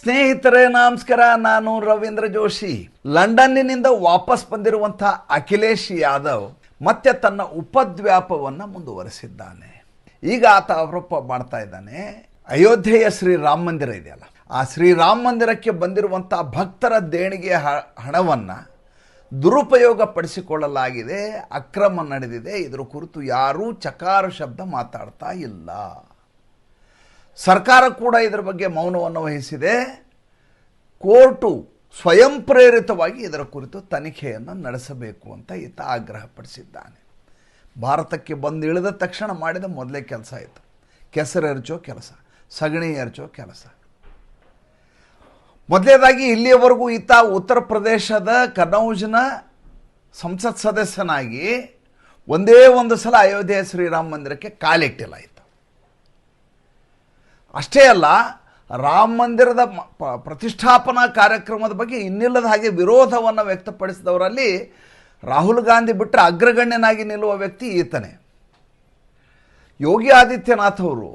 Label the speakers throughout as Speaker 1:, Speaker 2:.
Speaker 1: ಸ್ನೇಹಿತರೇ ನಮಸ್ಕಾರ. ನಾನು ರವೀಂದ್ರ ಜೋಶಿ. ಲಂಡನ್ನಿನಿಂದ ವಾಪಸ್ ಬಂದಿರುವಂಥ ಅಖಿಲೇಶ್ ಯಾದವ್ ಮತ್ತೆ ತನ್ನ ಉಪದ್ವ್ಯಾಪವನ್ನು ಮುಂದುವರೆಸಿದ್ದಾನೆ. ಈಗ ಆತ ಆರೋಪ ಮಾಡ್ತಾ ಇದ್ದಾನೆ, ಅಯೋಧ್ಯೆಯ ಶ್ರೀರಾಮ ಮಂದಿರ ಇದೆಯಲ್ಲ, ಆ ಶ್ರೀರಾಮ ಮಂದಿರಕ್ಕೆ ಬಂದಿರುವಂಥ ಭಕ್ತರ ದೇಣಿಗೆ ಹಣವನ್ನು ದುರುಪಯೋಗ ಪಡಿಸಿಕೊಳ್ಳಲಾಗಿದೆ, ಅಕ್ರಮ ನಡೆದಿದೆ. ಇದರ ಕುರಿತು ಯಾರೂ ಚಕಾರ ಶಬ್ದ ಮಾತಾಡ್ತಾ ಇಲ್ಲ. ಸರ್ಕಾರ ಕೂಡ ಇದರ ಬಗ್ಗೆ ಮೌನವನ್ನು ವಹಿಸಿದೆ. ಕೋರ್ಟು ಸ್ವಯಂ ಪ್ರೇರಿತವಾಗಿ ಇದರ ಕುರಿತು ತನಿಖೆಯನ್ನು ನಡೆಸಬೇಕು ಅಂತ ಈತ ಆಗ್ರಹಪಡಿಸಿದ್ದಾನೆ. ಭಾರತಕ್ಕೆ ಬಂದು ಇಳಿದ ತಕ್ಷಣ ಮಾಡಿದ ಮೊದಲೇ ಕೆಲಸ ಆಯಿತು ಕೆಸರು ಎರಚೋ ಕೆಲಸ, ಸಗಣಿ ಎರಚೋ ಕೆಲಸ. ಮೊದಲೇದಾಗಿ ಇಲ್ಲಿಯವರೆಗೂ ಈತ ಉತ್ತರ ಪ್ರದೇಶದ ಕನೌಜ್ನ ಸಂಸತ್ ಸದಸ್ಯನಾಗಿ ಒಂದೇ ಒಂದು ಸಲ ಅಯೋಧ್ಯೆ ಶ್ರೀರಾಮ ಮಂದಿರಕ್ಕೆ ಕಾಲಿಟ್ಟಿಲ್ಲ ಈತ. ಅಷ್ಟೇ ಅಲ್ಲ, ರಾಮ ಮಂದಿರದ ಪ್ರತಿಷ್ಠಾಪನಾ ಕಾರ್ಯಕ್ರಮದ ಬಗ್ಗೆ ಇನ್ನಿಲ್ಲದ ಹಾಗೆ ವಿರೋಧವನ್ನು ವ್ಯಕ್ತಪಡಿಸಿದವರಲ್ಲಿ ರಾಹುಲ್ ಗಾಂಧಿ ಬಿಟ್ಟರೆ ಅಗ್ರಗಣ್ಯನಾಗಿ ನಿಲ್ಲುವ ವ್ಯಕ್ತಿ ಈತನೇ. ಯೋಗಿ ಆದಿತ್ಯನಾಥ್ ಅವರು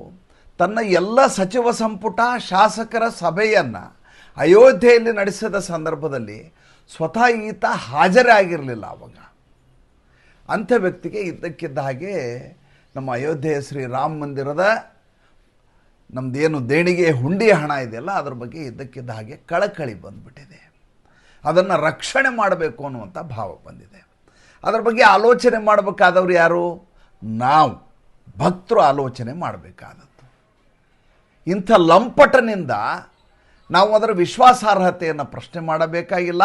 Speaker 1: ತನ್ನ ಎಲ್ಲ ಸಚಿವ ಸಂಪುಟ ಶಾಸಕರ ಸಭೆಯನ್ನು ಅಯೋಧ್ಯೆಯಲ್ಲಿ ನಡೆಸಿದ ಸಂದರ್ಭದಲ್ಲಿ ಸ್ವತಃ ಈತ ಹಾಜರೇ ಆಗಿರಲಿಲ್ಲ. ಆವಾಗ ಅಂಥ ವ್ಯಕ್ತಿಗೆ ಇದ್ದಕ್ಕಿದ್ದ ಹಾಗೆ ನಮ್ಮ ಅಯೋಧ್ಯೆಯ ಶ್ರೀರಾಮ ಮಂದಿರದ ನಮ್ಮದೇನು ದೇಣಿಗೆ ಹುಂಡಿಯ ಹಣ ಇದೆಯಲ್ಲ ಅದರ ಬಗ್ಗೆ ಇದ್ದಕ್ಕಿದ್ದ ಹಾಗೆ ಕಳಕಳಿ ಬಂದುಬಿಟ್ಟಿದೆ. ಅದನ್ನು ರಕ್ಷಣೆ ಮಾಡಬೇಕು ಅನ್ನುವಂಥ ಭಾವ ಬಂದಿದೆ. ಅದರ ಬಗ್ಗೆ ಆಲೋಚನೆ ಮಾಡಬೇಕಾದವರು ಯಾರು? ನಾವು ಭಕ್ತರು ಆಲೋಚನೆ ಮಾಡಬೇಕಾದದ್ದು. ಇಂಥ ಲಂಪಟನಿಂದ ನಾವು ಅದರ ವಿಶ್ವಾಸಾರ್ಹತೆಯನ್ನು ಪ್ರಶ್ನೆ ಮಾಡಬೇಕಾಗಿಲ್ಲ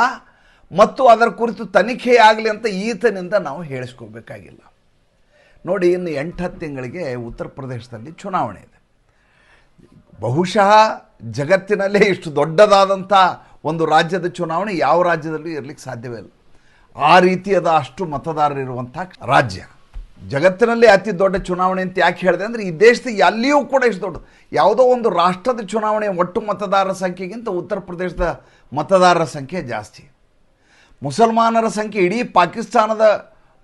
Speaker 1: ಮತ್ತು ಅದರ ಕುರಿತು ತನಿಖೆಯಾಗಲಿ ಅಂತ ಈತನಿಂದ ನಾವು ಹೇಳಿಸ್ಕೋಬೇಕಾಗಿಲ್ಲ. ನೋಡಿ, ಇನ್ನು 8-10 ತಿಂಗಳಿಗೆ ಉತ್ತರ ಪ್ರದೇಶದಲ್ಲಿ ಚುನಾವಣೆ ಇದೆ. ಬಹುಶಃ ಜಗತ್ತಿನಲ್ಲೇ ಇಷ್ಟು ದೊಡ್ಡದಾದಂಥ ಒಂದು ರಾಜ್ಯದ ಚುನಾವಣೆ ಯಾವ ರಾಜ್ಯದಲ್ಲೂ ಇರಲಿಕ್ಕೆ ಸಾಧ್ಯವೇ ಇಲ್ಲ. ಆ ರೀತಿಯಾದ ಅಷ್ಟು ಮತದಾರರಿರುವಂಥ ರಾಜ್ಯ. ಜಗತ್ತಿನಲ್ಲಿ ಅತಿ ದೊಡ್ಡ ಚುನಾವಣೆ ಅಂತ ಯಾಕೆ ಹೇಳಿದೆ ಅಂದರೆ, ಈ ದೇಶದ ಎಲ್ಲಿಯೂ ಕೂಡ ಇಷ್ಟು ದೊಡ್ಡ ಯಾವುದೋ ಒಂದು ರಾಷ್ಟ್ರದ ಚುನಾವಣೆ ಒಟ್ಟು ಮತದಾರರ ಸಂಖ್ಯೆಗಿಂತ ಉತ್ತರ ಪ್ರದೇಶದ ಮತದಾರರ ಸಂಖ್ಯೆ ಜಾಸ್ತಿ. ಮುಸಲ್ಮಾನರ ಸಂಖ್ಯೆ ಇಡೀ ಪಾಕಿಸ್ತಾನದ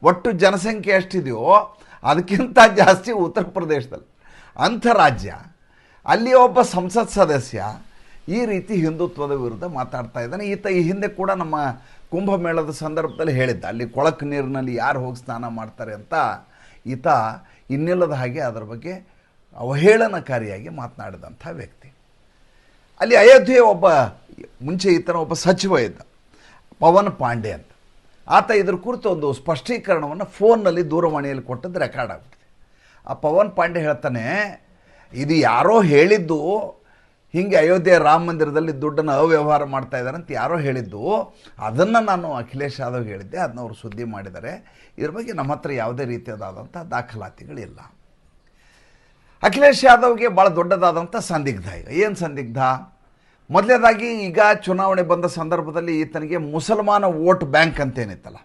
Speaker 1: ಒಟ್ಟು ಜನಸಂಖ್ಯೆ ಎಷ್ಟಿದೆಯೋ ಅದಕ್ಕಿಂತ ಜಾಸ್ತಿ ಉತ್ತರ ಪ್ರದೇಶದಲ್ಲಿ. ಅಂಥ ರಾಜ್ಯ, ಅಲ್ಲಿ ಒಬ್ಬ ಸಂಸತ್ ಸದಸ್ಯ ಈ ರೀತಿ ಹಿಂದುತ್ವದ ವಿರುದ್ಧ ಮಾತಾಡ್ತಾ ಇದ್ದಾನೆ. ಈತ ಈ ಹಿಂದೆ ಕೂಡ ನಮ್ಮ ಕುಂಭಮೇಳದ ಸಂದರ್ಭದಲ್ಲಿ ಹೇಳಿದ್ದ, ಅಲ್ಲಿ ಕೊಳಕು ನೀರಿನಲ್ಲಿ ಯಾರು ಹೋಗಿ ಸ್ನಾನ ಮಾಡ್ತಾರೆ ಅಂತ ಈತ ಇನ್ನಿಲ್ಲದ ಹಾಗೆ ಅದರ ಬಗ್ಗೆ ಅವಹೇಳನಕಾರಿಯಾಗಿ ಮಾತನಾಡಿದಂಥ ವ್ಯಕ್ತಿ. ಅಲ್ಲಿ ಅಯೋಧ್ಯೆಯ ಮುಂಚೆ ಈತನ ಒಬ್ಬ ಸಚಿವ ಇದ್ದ, ಪವನ್ ಪಾಂಡೆ ಅಂತ. ಆತ ಇದ್ರ ಕುರಿತು ಒಂದು ಸ್ಪಷ್ಟೀಕರಣವನ್ನು ಫೋನ್ನಲ್ಲಿ ದೂರವಾಣಿಯಲ್ಲಿ ಕೊಟ್ಟದ್ದು ರೆಕಾರ್ಡ್ ಆಗ್ಬಿಟ್ಟಿದೆ. ಆ ಪವನ್ ಪಾಂಡೆ ಹೇಳ್ತಾನೆ, ಇದು ಯಾರೋ ಹೇಳಿದ್ದು, ಹೀಗೆ ಅಯೋಧ್ಯೆ ರಾಮ ಮಂದಿರದಲ್ಲಿ ದುಡ್ಡನ್ನು ಅವ್ಯವಹಾರ ಮಾಡ್ತಾ ಇದ್ದಾರೆ ಅಂತ ಯಾರೋ ಹೇಳಿದ್ದು, ಅದನ್ನು ನಾನು ಅಖಿಲೇಶ್ ಯಾದವ್ ಹೇಳಿದ್ದೆ, ಅದನ್ನ ಅವರು ಸುದ್ದಿ ಮಾಡಿದ್ದಾರೆ. ಇದ್ರ ಬಗ್ಗೆ ನಮ್ಮ ಹತ್ರ ಯಾವುದೇ ರೀತಿಯಾದಂಥ ದಾಖಲಾತಿಗಳಿಲ್ಲ. ಅಖಿಲೇಶ್ ಯಾದವ್ಗೆ ಭಾಳ ದೊಡ್ಡದಾದಂಥ ಸಂದಿಗ್ಧ. ಈಗ ಏನು ಸಂದಿಗ್ಧ? ಮೊದಲನೇದಾಗಿ ಈಗ ಚುನಾವಣೆ ಬಂದ ಸಂದರ್ಭದಲ್ಲಿ ಈತನಿಗೆ ಮುಸಲ್ಮಾನ ವೋಟ್ ಬ್ಯಾಂಕ್ ಅಂತೇನಿತ್ತಲ್ಲ,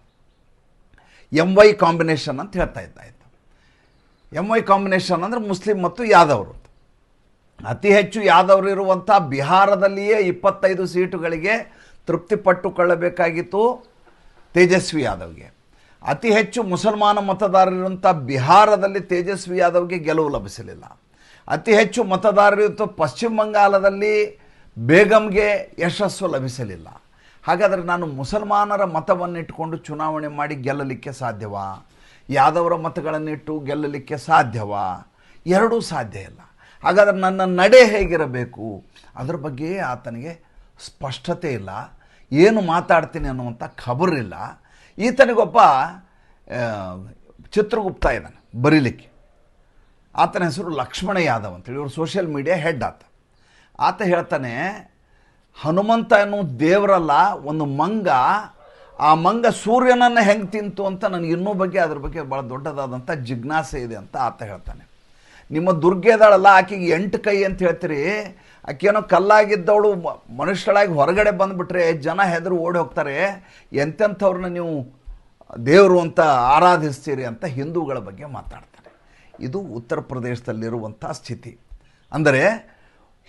Speaker 1: MY ಕಾಂಬಿನೇಷನ್ ಅಂತ ಹೇಳ್ತಾ ಇದ್ದ. MY ಕಾಂಬಿನೇಷನ್ ಅಂದರೆ ಮುಸ್ಲಿಂ ಮತ್ತು ಯಾದವರು. ಅತಿ ಹೆಚ್ಚು ಯಾದವರು ಇರುವಂಥ ಬಿಹಾರದಲ್ಲಿಯೇ 25 ಸೀಟುಗಳಿಗೆ ತೃಪ್ತಿಪಟ್ಟುಕೊಳ್ಳಬೇಕಾಗಿತ್ತು ತೇಜಸ್ವಿ ಯಾದವ್ಗೆ. ಅತಿ ಹೆಚ್ಚು ಮುಸಲ್ಮಾನ ಮತದಾರರಿರುವಂಥ ಬಿಹಾರದಲ್ಲಿ ತೇಜಸ್ವಿ ಯಾದವ್ಗೆ ಗೆಲುವು ಲಭಿಸಲಿಲ್ಲ. ಅತಿ ಹೆಚ್ಚು ಮತದಾರರಿರುವಂಥ ಪಶ್ಚಿಮ ಬಂಗಾಳದಲ್ಲಿ ಬೇಗಮ್ಗೆ ಯಶಸ್ಸು ಲಭಿಸಲಿಲ್ಲ. ಹಾಗಾದರೆ ನಾನು ಮುಸಲ್ಮಾನರ ಮತವನ್ನಿಟ್ಟುಕೊಂಡು ಚುನಾವಣೆ ಮಾಡಿ ಗೆಲ್ಲಲಿಕ್ಕೆ ಸಾಧ್ಯವಾ? ಯಾದವರ ಮತಗಳನ್ನಿಟ್ಟು ಗೆಲ್ಲಲಿಕ್ಕೆ ಸಾಧ್ಯವಾ? ಎರಡೂ ಸಾಧ್ಯ ಇಲ್ಲ. ಹಾಗಾದರೆ ನನ್ನ ನಡೆ ಹೇಗಿರಬೇಕು ಅದರ ಬಗ್ಗೆ ಆತನಿಗೆ ಸ್ಪಷ್ಟತೆ ಇಲ್ಲ. ಏನು ಮಾತಾಡ್ತೀನಿ ಅನ್ನುವಂಥ ಖಬರಿಲ್ಲ. ಈತನಿಗೊಬ್ಬ ಚಿತ್ರಗುಪ್ತ ಇದ್ದಾನೆ ಬರೀಲಿಕ್ಕೆ. ಆತನ ಹೆಸರು ಲಕ್ಷ್ಮಣ ಯಾದವ್ ಅಂತೇಳಿ, ಇವರು ಸೋಷಿಯಲ್ ಮೀಡಿಯಾ ಹೆಡ್ ಆತ. ಆತ ಹೇಳ್ತಾನೆ, ಹನುಮಂತ ಅನ್ನೋ ದೇವರಲ್ಲ, ಒಂದು ಮಂಗ. ಆ ಮಂಗ ಸೂರ್ಯನನ್ನು ಹೆಂಗೆ ತಿಂತು ಅಂತ ನನಗೆ ಇನ್ನೂ ಬಗ್ಗೆ ಅದ್ರ ಬಗ್ಗೆ ಭಾಳ ದೊಡ್ಡದಾದಂಥ ಜಿಜ್ಞಾಸೆ ಇದೆ ಅಂತ ಆತ ಹೇಳ್ತಾನೆ. ನಿಮ್ಮ ದುರ್ಗೆದಾಳಲ್ಲ, ಆಕೆಗೆ 8 ಕೈ ಅಂತ ಹೇಳ್ತೀರಿ, ಆಕೆನೋ ಕಲ್ಲಾಗಿದ್ದವಳು ಮನುಷ್ಯಳಾಗಿ ಹೊರಗಡೆ ಬಂದುಬಿಟ್ರೆ ಜನ ಹೆದರು ಓಡಿ ಹೋಗ್ತಾರೆ, ಎಂತೆಂಥವ್ರನ್ನ ನೀವು ದೇವರು ಅಂತ ಆರಾಧಿಸ್ತೀರಿ ಅಂತ ಹಿಂದೂಗಳ ಬಗ್ಗೆ ಮಾತಾಡ್ತಾರೆ. ಇದು ಉತ್ತರ ಪ್ರದೇಶದಲ್ಲಿರುವಂಥ ಸ್ಥಿತಿ. ಅಂದರೆ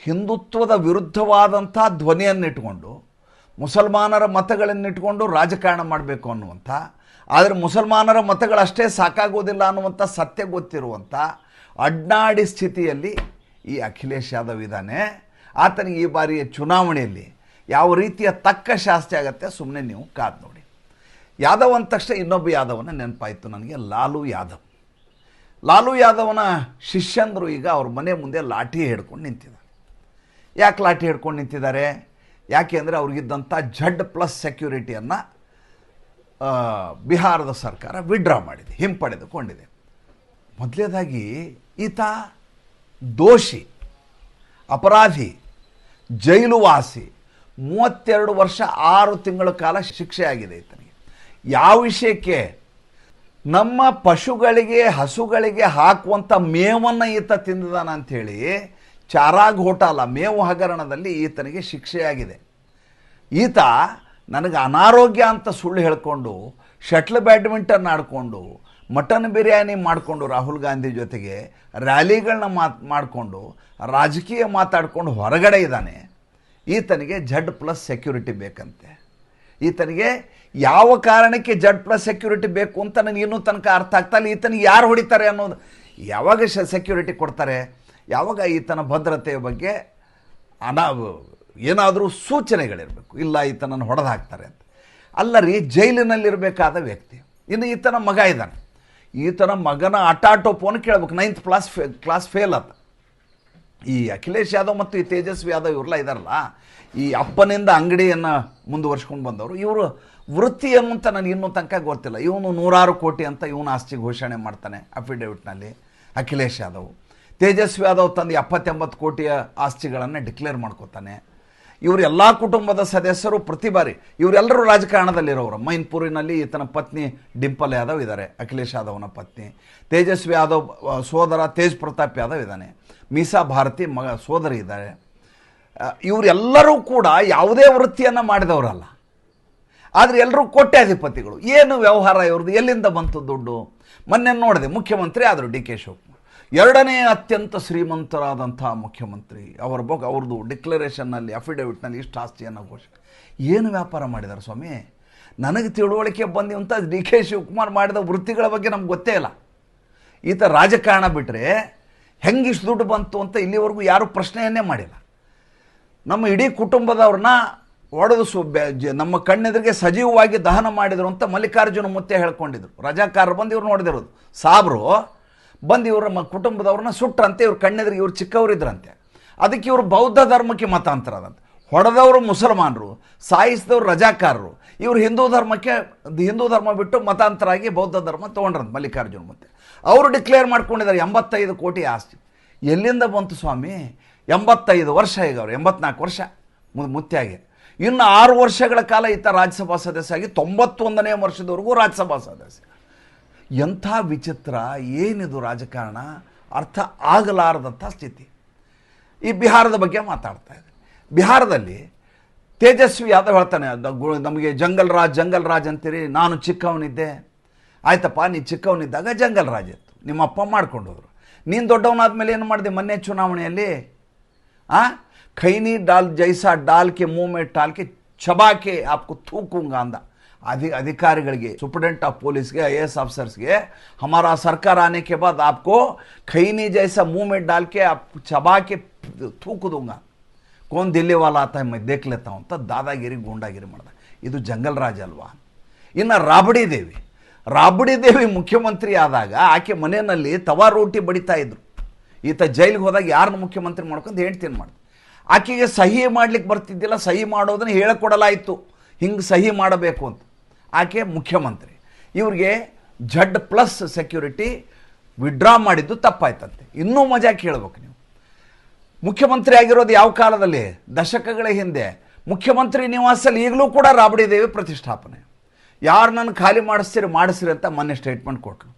Speaker 1: ಹಿಂದುತ್ವದ ವಿರುದ್ಧವಾದಂಥ ಧ್ವನಿಯನ್ನಿಟ್ಕೊಂಡು ಮುಸಲ್ಮಾನರ ಮತಗಳನ್ನಿಟ್ಕೊಂಡು ರಾಜಕಾರಣ ಮಾಡಬೇಕು ಅನ್ನುವಂಥ, ಆದರೆ ಮುಸಲ್ಮಾನರ ಮತಗಳಷ್ಟೇ ಸಾಕಾಗೋದಿಲ್ಲ ಅನ್ನುವಂಥ ಸತ್ಯ ಗೊತ್ತಿರುವಂಥ ಅಡ್ನಾಡಿ ಸ್ಥಿತಿಯಲ್ಲಿ ಈ ಅಖಿಲೇಶ್ ಯಾದವ್ ಇದ್ದಾನೆ. ಆತನಿಗೆ ಈ ಬಾರಿಯ ಚುನಾವಣೆಯಲ್ಲಿ ಯಾವ ರೀತಿಯ ತಕ್ಕ ಶಾಸ್ತಿ ಆಗುತ್ತೆ ಸುಮ್ಮನೆ ನೀವು ಕಾದು ನೋಡಿ. ಯಾದವ್ ಅಂದ ತಕ್ಷಣ ಇನ್ನೊಬ್ಬ ಯಾದವನ ನೆನಪಾಯಿತು ನನಗೆ, ಲಾಲು ಯಾದವ್. ಲಾಲು ಯಾದವನ ಶಿಷ್ಯಂದರು ಈಗ ಅವ್ರ ಮನೆ ಮುಂದೆ ಲಾಠಿ ಹಿಡ್ಕೊಂಡು ನಿಂತಿದ್ದಾರೆ. ಯಾಕೆ ಲಾಠಿ ಹಿಡ್ಕೊಂಡು ನಿಂತಿದ್ದಾರೆ? ಯಾಕೆ ಅಂದರೆ ಅವ್ರಿಗಿದ್ದಂಥ Z+ ಸೆಕ್ಯೂರಿಟಿಯನ್ನು ಬಿಹಾರದ ಸರ್ಕಾರ ವಿಡ್ರಾ ಮಾಡಿದೆ, ಹಿಂಪಡೆದುಕೊಂಡಿದೆ. ಮೊದಲನೇದಾಗಿ ಈತ ದೋಷಿ, ಅಪರಾಧಿ, ಜೈಲುವಾಸಿ, 32 ವರ್ಷ 6 ತಿಂಗಳ ಕಾಲ ಶಿಕ್ಷೆ ಆಗಿದೆ ಈತನಿಗೆ. ಯಾವ ವಿಷಯಕ್ಕೆ? ನಮ್ಮ ಪಶುಗಳಿಗೆ ಹಸುಗಳಿಗೆ ಹಾಕುವಂಥ ಮೇವನ್ನು ಈತ ತಿಂದಿದ್ದಾನ ಅಂಥೇಳಿ ಚಾರಾ ಘೋಟಾಲ ಮೇವು ಹಗರಣದಲ್ಲಿ ಈತನಿಗೆ ಶಿಕ್ಷೆಯಾಗಿದೆ. ಈತ ನನಗೆ ಅನಾರೋಗ್ಯ ಅಂತ ಸುಳ್ಳು ಹೇಳ್ಕೊಂಡು ಶಟ್ಲ್ ಬ್ಯಾಡ್ಮಿಂಟನ್ ಆಡಿಕೊಂಡು ಮಟನ್ ಬಿರಿಯಾನಿ ಮಾಡಿಕೊಂಡು ರಾಹುಲ್ ಗಾಂಧಿ ಜೊತೆಗೆ ರ್ಯಾಲಿಗಳನ್ನ ಮಾಡಿಕೊಂಡು ರಾಜಕೀಯ ಮಾತಾಡಿಕೊಂಡು ಹೊರಗಡೆ ಇದ್ದಾನೆ. ಈತನಿಗೆ Z+ ಸೆಕ್ಯೂರಿಟಿ ಬೇಕಂತೆ. ಈತನಿಗೆ ಯಾವ ಕಾರಣಕ್ಕೆ Z+ ಸೆಕ್ಯೂರಿಟಿ ಬೇಕು ಅಂತ ನನಗೆ ಇನ್ನೂ ತನಕ ಅರ್ಥ ಆಗ್ತಾಯಿಲ್ಲ. ಈತನಿಗೆ ಯಾರು ಹೊಡಿತಾರೆ ಅನ್ನೋದು, ಯಾವಾಗ ಸೆಕ್ಯೂರಿಟಿ ಕೊಡ್ತಾರೆ? ಯಾವಾಗ ಈತನ ಭದ್ರತೆಯ ಬಗ್ಗೆ ಏನಾದರೂ ಸೂಚನೆಗಳಿರಬೇಕು, ಇಲ್ಲ ಈತನನ್ನು ಹೊಡೆದು ಹಾಕ್ತಾರೆ ಅಂತ. ಅಲ್ಲ ರೀ, ಜೈಲಿನಲ್ಲಿರಬೇಕಾದ ವ್ಯಕ್ತಿ. ಇನ್ನು ಈತನ ಮಗ ಇದ್ದಾನೆ. ಈತನ ಮಗನ ಆಟಾಟೋಪವನ್ನು ಕೇಳಬೇಕು. 9th ಕ್ಲಾಸ್ ಫೇಲ್ ಆತ. ಈ ಅಖಿಲೇಶ್ ಯಾದವ್ ಮತ್ತು ಈ ತೇಜಸ್ವಿ ಯಾದವ್ ಇವರೆಲ್ಲ ಇದ್ದಾರಲ್ಲ, ಈ ಅಪ್ಪನಿಂದ ಅಂಗಡಿಯನ್ನು ಮುಂದುವರ್ಸ್ಕೊಂಡು ಬಂದವರು. ಇವರು ವೃತ್ತಿ ಏನು ಅಂತ ನನಗೆ ಇನ್ನೂ ತನಕ ಗೊತ್ತಿಲ್ಲ. ಇವನು 100 ಕೋಟಿ ಅಂತ ಇವನು ಆಸ್ತಿ ಘೋಷಣೆ ಮಾಡ್ತಾನೆ ಅಫಿಡೇವಿಟ್ನಲ್ಲಿ, ಅಖಿಲೇಶ್ ಯಾದವ್. ತೇಜಸ್ವಿ ಯಾದವ್ ತಂದು 70-80 ಕೋಟಿಯ ಆಸ್ತಿಗಳನ್ನು ಡಿಕ್ಲೇರ್ ಮಾಡ್ಕೋತಾನೆ. ಇವರು ಎಲ್ಲ ಕುಟುಂಬದ ಸದಸ್ಯರು ಪ್ರತಿ ಬಾರಿ ಇವರೆಲ್ಲರೂ ರಾಜಕಾರಣದಲ್ಲಿರೋರು. ಮೈನ್ಪುರಿನಲ್ಲಿ ಈತನ ಪತ್ನಿ ಡಿಂಪಲ್ ಯಾದವ್ ಇದ್ದಾರೆ, ಅಖಿಲೇಶ್ ಯಾದವ್ನ ಪತ್ನಿ. ತೇಜಸ್ವಿ ಯಾದವ್ ಸೋದರ ತೇಜ್ ಪ್ರತಾಪ್ ಯಾದವ್ ಇದ್ದಾನೆ. ಮೀಸಾ ಭಾರತಿ ಸೋದರಿ ಇದ್ದಾರೆ. ಇವರೆಲ್ಲರೂ ಕೂಡ ಯಾವುದೇ ವೃತ್ತಿಯನ್ನು ಮಾಡಿದವರಲ್ಲ, ಆದರೆ ಎಲ್ಲರೂ ಕೋಟ್ಯಾಧಿಪತಿಗಳು. ಏನು ವ್ಯವಹಾರ ಇವ್ರದ್ದು? ಎಲ್ಲಿಂದ ಬಂತು ದುಡ್ಡು? ಮೊನ್ನೆ ನೋಡಿದೆ, ಮುಖ್ಯಮಂತ್ರಿ ಆದರು DK ಶಿವಕುಮಾರ್, 2ನೇ ಅತ್ಯಂತ ಶ್ರೀಮಂತರಾದಂಥ ಮುಖ್ಯಮಂತ್ರಿ. ಅವ್ರದ್ದು ಡಿಕ್ಲರೇಷನ್ನಲ್ಲಿ ಅಫಿಡೇವಿಟ್ನಲ್ಲಿ ಇಷ್ಟು ಆಸ್ತಿಯನ್ನು ಘೋಷಣೆ. ಏನು ವ್ಯಾಪಾರ ಮಾಡಿದ್ದಾರೆ ಸ್ವಾಮಿ? ನನಗೆ ತಿಳುವಳಿಕೆ ಬಂದಿವಂಥ DK ಶಿವಕುಮಾರ್ ಮಾಡಿದ ವೃತ್ತಿಗಳ ಬಗ್ಗೆ ನಮ್ಗೆ ಗೊತ್ತೇ ಇಲ್ಲ. ಈತ ರಾಜಕಾರಣ ಬಿಟ್ಟರೆ ಹೆಂಗಿಷ್ಟು ದುಡ್ಡು ಬಂತು ಅಂತ ಇಲ್ಲಿವರೆಗೂ ಯಾರೂ ಪ್ರಶ್ನೆಯನ್ನೇ ಮಾಡಿಲ್ಲ. ನಮ್ಮ ಇಡೀ ಕುಟುಂಬದವ್ರನ್ನ ಹೊಡೆದು ನಮ್ಮ ಕಣ್ಣೆದುರಿಗೆ ಸಜೀವವಾಗಿ ದಹನ ಮಾಡಿದರು ಅಂತ ಮಲ್ಲಿಕಾರ್ಜುನ ಮುತ್ತೆ ಹೇಳ್ಕೊಂಡಿದ್ರು. ರಜಾಕಾರರು ಬಂದು ಇವ್ರು ನೋಡಿದಿರೋದು. ಸಾಬ್ರು ಬಂದು ಇವ್ರ ಕುಟುಂಬದವ್ರನ್ನ ಸುಟ್ರಂತೆ. ಇವ್ರ ಕಣ್ಣೆದುರಿಗೆ, ಇವ್ರು ಚಿಕ್ಕವರಿದ್ರಂತೆ. ಅದಕ್ಕೆ ಇವರು ಬೌದ್ಧ ಧರ್ಮಕ್ಕೆ ಮತಾಂತರ ಅದಂತೆ. ಹೊಡೆದವರು ಮುಸಲ್ಮಾನರು, ಸಾಯಿಸಿದವರು ರಜಾಕಾರರು. ಇವರು ಹಿಂದೂ ಧರ್ಮ ಬಿಟ್ಟು ಮತಾಂತರ ಆಗಿ ಬೌದ್ಧ ಧರ್ಮ ತೊಗೊಂಡ್ರಂತ ಮಲ್ಲಿಕಾರ್ಜುನ ಮುತ್ತೆ. ಅವರು ಡಿಕ್ಲೇರ್ ಮಾಡ್ಕೊಂಡಿದ್ದಾರೆ 85 ಕೋಟಿ ಆಸ್ತಿ. ಎಲ್ಲಿಂದ ಬಂತು ಸ್ವಾಮಿ? 85 ವರ್ಷ, ಈಗ ಅವರು 84 ವರ್ಷ ಮುತ್ಯಾಗೆ. ಇನ್ನು 6 ವರ್ಷಗಳ ಕಾಲ ಈತ ರಾಜ್ಯಸಭಾ ಸದಸ್ಯ ಆಗಿ 91ನೇ ವರ್ಷದವರೆಗೂ ರಾಜ್ಯಸಭಾ ಸದಸ್ಯ. ಎಂಥ ವಿಚಿತ್ರ! ಏನಿದು ರಾಜಕಾರಣ? ಅರ್ಥ ಆಗಲಾರದಂಥ ಸ್ಥಿತಿ. ಈ ಬಿಹಾರದ ಬಗ್ಗೆ ಮಾತಾಡ್ತಾ ಇದೆ. ಬಿಹಾರದಲ್ಲಿ ತೇಜಸ್ವಿ ಯಾದವ್ ಹೇಳ್ತಾನೆ, ನಮಗೆ ಜಂಗಲ್ ರಾಜ್ ಅಂತೀರಿ, ನಾನು ಚಿಕ್ಕವನಿದ್ದೆ. ಆಯ್ತಪ್ಪ, ನೀ ಚಿಕ್ಕವನಿದ್ದಾಗ ಜಂಗಲ್ ರಾಜ್ ಇತ್ತು, ನಿಮ್ಮಪ್ಪ ಮಾಡ್ಕೊಂಡು ಹೋದ್ರು. ನೀನು ದೊಡ್ಡವನಾದ್ಮೇಲೆ ಏನು ಮಾಡಿದೆ? ಮೊನ್ನೆ ಚುನಾವಣೆಯಲ್ಲಿ ಖೈನಿ ಡಾಲ್ ಜೈಸಾ ಡಾಲ್ ಕೆ ಮುँह में डाल के चबा के आपको थूकूंगा ಅಂದ अधिकारिಗಳಿಗೆ, सुप्रीडेंट ऑफ पुलिस के, IAS ऑफिसर्स के, हमारा सरकार आने के बाद आपको खैनी जैसा मुंह में डाल के आप चबा के थूक दूंगा, कौन दिल्ली वाला आता है मैं देख लेता हूं ಅಂತ ದಾದಾಗಿರಿ ಗೂಂಡಾಗಿರಿ ಮಾಡ್ದ. ಇದು ಜಂಗಲ್ ರಾಜ್ ಅಲ್ವಾ? ಇನ್ನು ರಾಬಡಿ ದೇವಿ ಮುಖ್ಯಮಂತ್ರಿ ಆದಾಗ ಆಕೆ ಮನೆಯಲ್ಲಿ ತವಾ ರೋಟಿ ಬಡಿತಾ ಇದ್ರು. ಈತ ಜೈಲಿಗೆ ಹೋದಾಗ ಯಾರನ್ನ ಮುಖ್ಯಮಂತ್ರಿ ಮಾಡ್ಕೊಂಡು ಹೇಳ್ತೀನಿ ಮಾಡ್ದು. ಆಕೆಗೆ ಸಹಿ ಮಾಡ್ಲಿಕ್ಕೆ ಬರ್ತಿದ್ದಿಲ್ಲ, ಸಹಿ ಮಾಡೋದನ್ನ ಹೇಳಿಕೊಡಲಾಯಿತು, ಹಿಂಗೆ ಸಹಿ ಮಾಡಬೇಕು ಅಂತ. ಆಕೆ ಮುಖ್ಯಮಂತ್ರಿ. ಇವ್ರಿಗೆ Z+ ಸೆಕ್ಯೂರಿಟಿ ವಿಡ್ರಾ ಮಾಡಿದ್ದು ತಪ್ಪಾಯ್ತಂತೆ. ಇನ್ನೂ ಮಜಾ ಕೇಳಬೇಕು ನೀವು. ಮುಖ್ಯಮಂತ್ರಿ ಆಗಿರೋದು ಯಾವ ಕಾಲದಲ್ಲಿ? ದಶಕಗಳ ಹಿಂದೆ. ಮುಖ್ಯಮಂತ್ರಿ ನಿವಾಸಲ್ಲಿ ಈಗಲೂ ಕೂಡ ರಾಬಡಿ ದೇವಿ ಪ್ರತಿಷ್ಠಾಪನೆ. ಯಾರು ನನ್ನ ಖಾಲಿ ಮಾಡಿಸ್ರಿ ಅಂತ ಮೊನ್ನೆ ಸ್ಟೇಟ್ಮೆಂಟ್ ಕೊಟ್ಟರು.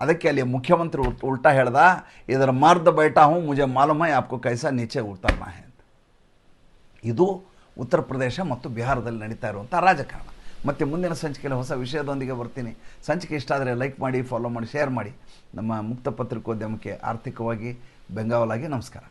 Speaker 1: ಅದಕ್ಕೆ ಅಲ್ಲಿ ಮುಖ್ಯಮಂತ್ರಿ ಉಲ್ಟಾ ಹೇಳ್ದ, ಇದರ ಮರ್ದ ಬೈಟಾ ಹೂँ ಮುझे मालूम है आपको कैसा नीचे उतरना है ಅಂತ. ಇದು ಉತ್ತರ ಪ್ರದೇಶ ಮತ್ತು ಬಿಹಾರದಲ್ಲಿ ನಡೀತಾ ಇರುವಂಥ ರಾಜಕಾರಣ. ಮತ್ತು ಮುಂದಿನ ಸಂಚಿಕೆಯಲ್ಲಿ ಹೊಸ ವಿಷಯದೊಂದಿಗೆ ಬರ್ತೀನಿ. ಸಂಚಿಕೆ ಇಷ್ಟ ಆದರೆ ಲೈಕ್ ಮಾಡಿ, ಫಾಲೋ ಮಾಡಿ, ಶೇರ್ ಮಾಡಿ. ನಮ್ಮ ಮುಕ್ತ ಪತ್ರಿಕೋದ್ಯಮಕ್ಕೆ ಆರ್ಥಿಕವಾಗಿ ಬೆಂಗಾವಲಾಗಿ ನಮಸ್ಕಾರ.